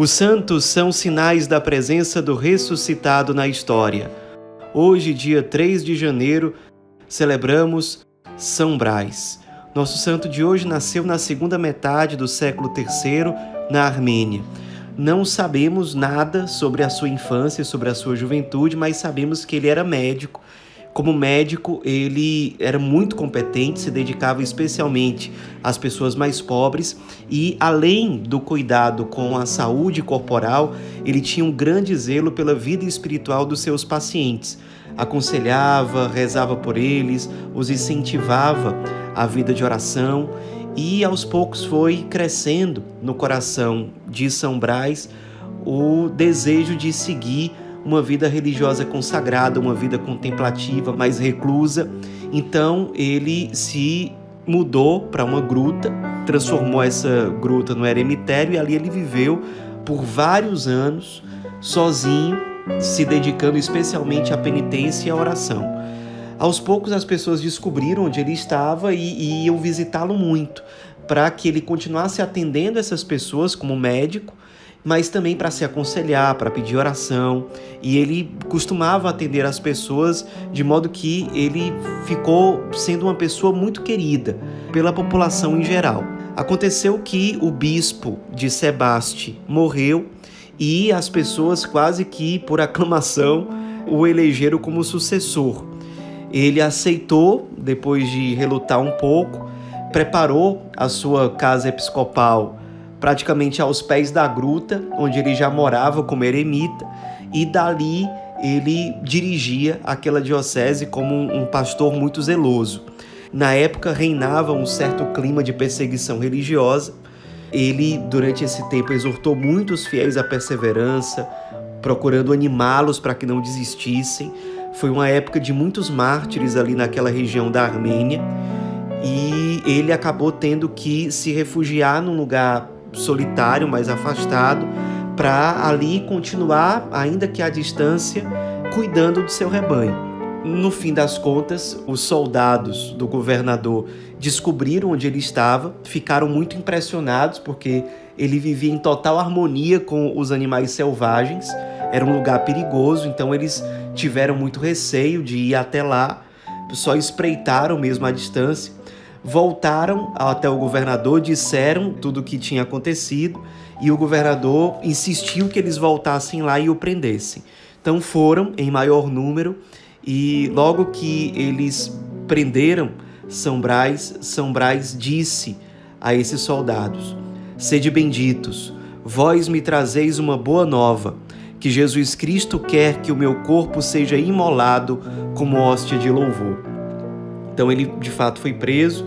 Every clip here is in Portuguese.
Os santos são sinais da presença do ressuscitado na história. Hoje, dia 3 de janeiro, celebramos São Brás. Nosso santo de hoje nasceu na segunda metade do século III, na Armênia. Não sabemos nada sobre a sua infância, sobre a sua juventude, mas sabemos que ele era médico. Como médico, ele era muito competente, se dedicava especialmente às pessoas mais pobres e, além do cuidado com a saúde corporal, ele tinha um grande zelo pela vida espiritual dos seus pacientes. Aconselhava, rezava por eles, os incentivava à vida de oração e, aos poucos, foi crescendo no coração de São Brás o desejo de seguir uma vida religiosa consagrada, uma vida contemplativa, mais reclusa. Então ele se mudou para uma gruta, transformou essa gruta no eremitério e ali ele viveu por vários anos sozinho, se dedicando especialmente à penitência e à oração. Aos poucos as pessoas descobriram onde ele estava e iam visitá-lo muito, para que ele continuasse atendendo essas pessoas como médico, mas também para se aconselhar, para pedir oração. E ele costumava atender as pessoas de modo que ele ficou sendo uma pessoa muito querida pela população em geral. Aconteceu que o bispo de Sebaste morreu e as pessoas quase que por aclamação o elegeram como sucessor. Ele aceitou, depois de relutar um pouco, preparou a sua casa episcopal praticamente aos pés da gruta, onde ele já morava como eremita, e dali ele dirigia aquela diocese como um pastor muito zeloso. Na época reinava um certo clima de perseguição religiosa. Ele, durante esse tempo, exortou muitos fiéis à perseverança, procurando animá-los para que não desistissem. Foi uma época de muitos mártires ali naquela região da Armênia, e ele acabou tendo que se refugiar num lugar solitário, mais afastado, para ali continuar, ainda que à distância, cuidando do seu rebanho. No fim das contas, os soldados do governador descobriram onde ele estava, ficaram muito impressionados porque ele vivia em total harmonia com os animais selvagens, era um lugar perigoso, então eles tiveram muito receio de ir até lá, só espreitaram mesmo à distância. Voltaram até o governador, disseram tudo o que tinha acontecido e o governador insistiu que eles voltassem lá e o prendessem. Então foram em maior número e logo que eles prenderam São Brás disse a esses soldados: "Sede benditos, vós me trazeis uma boa nova, que Jesus Cristo quer que o meu corpo seja imolado como hóstia de louvor." Então ele de fato foi preso,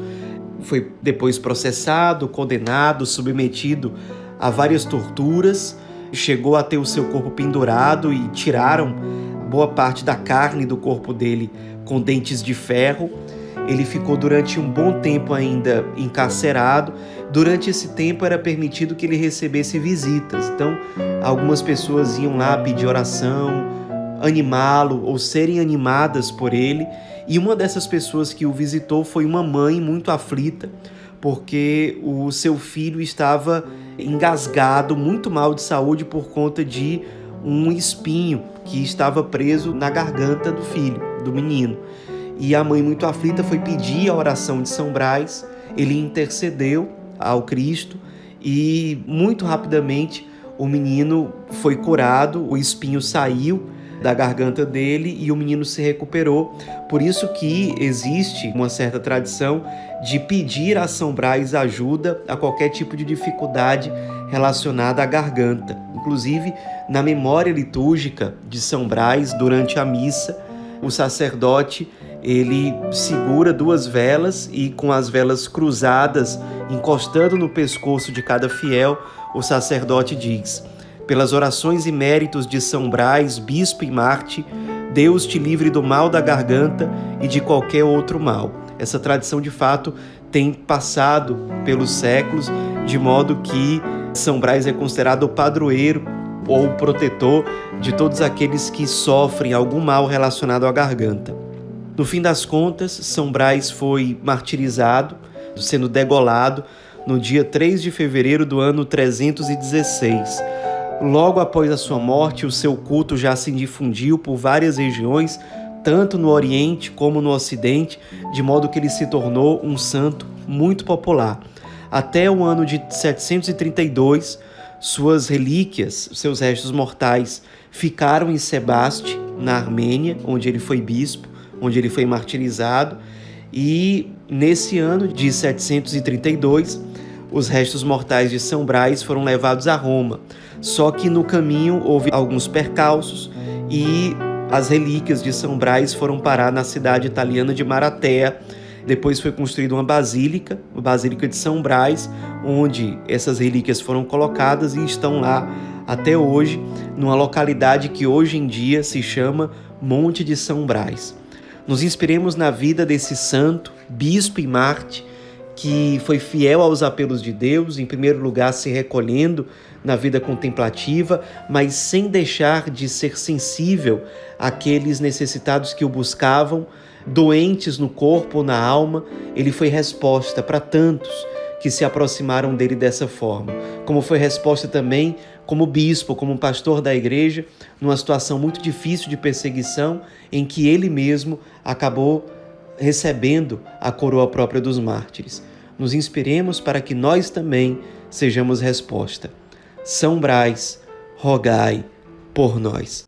foi depois processado, condenado, submetido a várias torturas, chegou a ter o seu corpo pendurado e tiraram boa parte da carne do corpo dele com dentes de ferro. Ele ficou durante um bom tempo ainda encarcerado. Durante esse tempo era permitido que ele recebesse visitas. Então algumas pessoas iam lá pedir oração, animá-lo ou serem animadas por ele. E uma dessas pessoas que o visitou foi uma mãe muito aflita, porque o seu filho estava engasgado, muito mal de saúde por conta de um espinho que estava preso na garganta do filho, do menino. E a mãe, muito aflita, foi pedir a oração de São Brás. Ele intercedeu ao Cristo e muito rapidamente o menino foi curado, o espinho saiu da garganta dele e o menino se recuperou. Por isso que existe uma certa tradição de pedir a São Brás ajuda a qualquer tipo de dificuldade relacionada à garganta. Inclusive, na memória litúrgica de São Brás, durante a missa, o sacerdote ele segura 2 velas e, com as velas cruzadas, encostando no pescoço de cada fiel, o sacerdote diz: "Pelas orações e méritos de São Brás, bispo e mártir, Deus te livre do mal da garganta e de qualquer outro mal." Essa tradição, de fato, tem passado pelos séculos, de modo que São Brás é considerado o padroeiro ou o protetor de todos aqueles que sofrem algum mal relacionado à garganta. No fim das contas, São Brás foi martirizado, sendo degolado no dia 3 de fevereiro do ano 316. Logo após a sua morte, o seu culto já se difundiu por várias regiões, tanto no Oriente como no Ocidente, de modo que ele se tornou um santo muito popular. Até o ano de 732, suas relíquias, seus restos mortais, ficaram em Sebaste, na Armênia, onde ele foi bispo, onde ele foi martirizado. E nesse ano de 732, os restos mortais de São Brás foram levados a Roma. Só que no caminho houve alguns percalços e as relíquias de São Brás foram parar na cidade italiana de Maratea. Depois foi construída uma basílica, a Basílica de São Brás, onde essas relíquias foram colocadas e estão lá até hoje, numa localidade que hoje em dia se chama Monte de São Brás. Nos inspiremos na vida desse santo, bispo e mártir, que foi fiel aos apelos de Deus, em primeiro lugar se recolhendo na vida contemplativa, mas sem deixar de ser sensível àqueles necessitados que o buscavam, doentes no corpo ou na alma. Ele foi resposta para tantos que se aproximaram dele dessa forma, como foi resposta também como bispo, como pastor da igreja, numa situação muito difícil de perseguição, em que ele mesmo acabou recebendo a coroa própria dos mártires. Nos inspiremos para que nós também sejamos resposta. São Brás, rogai por nós.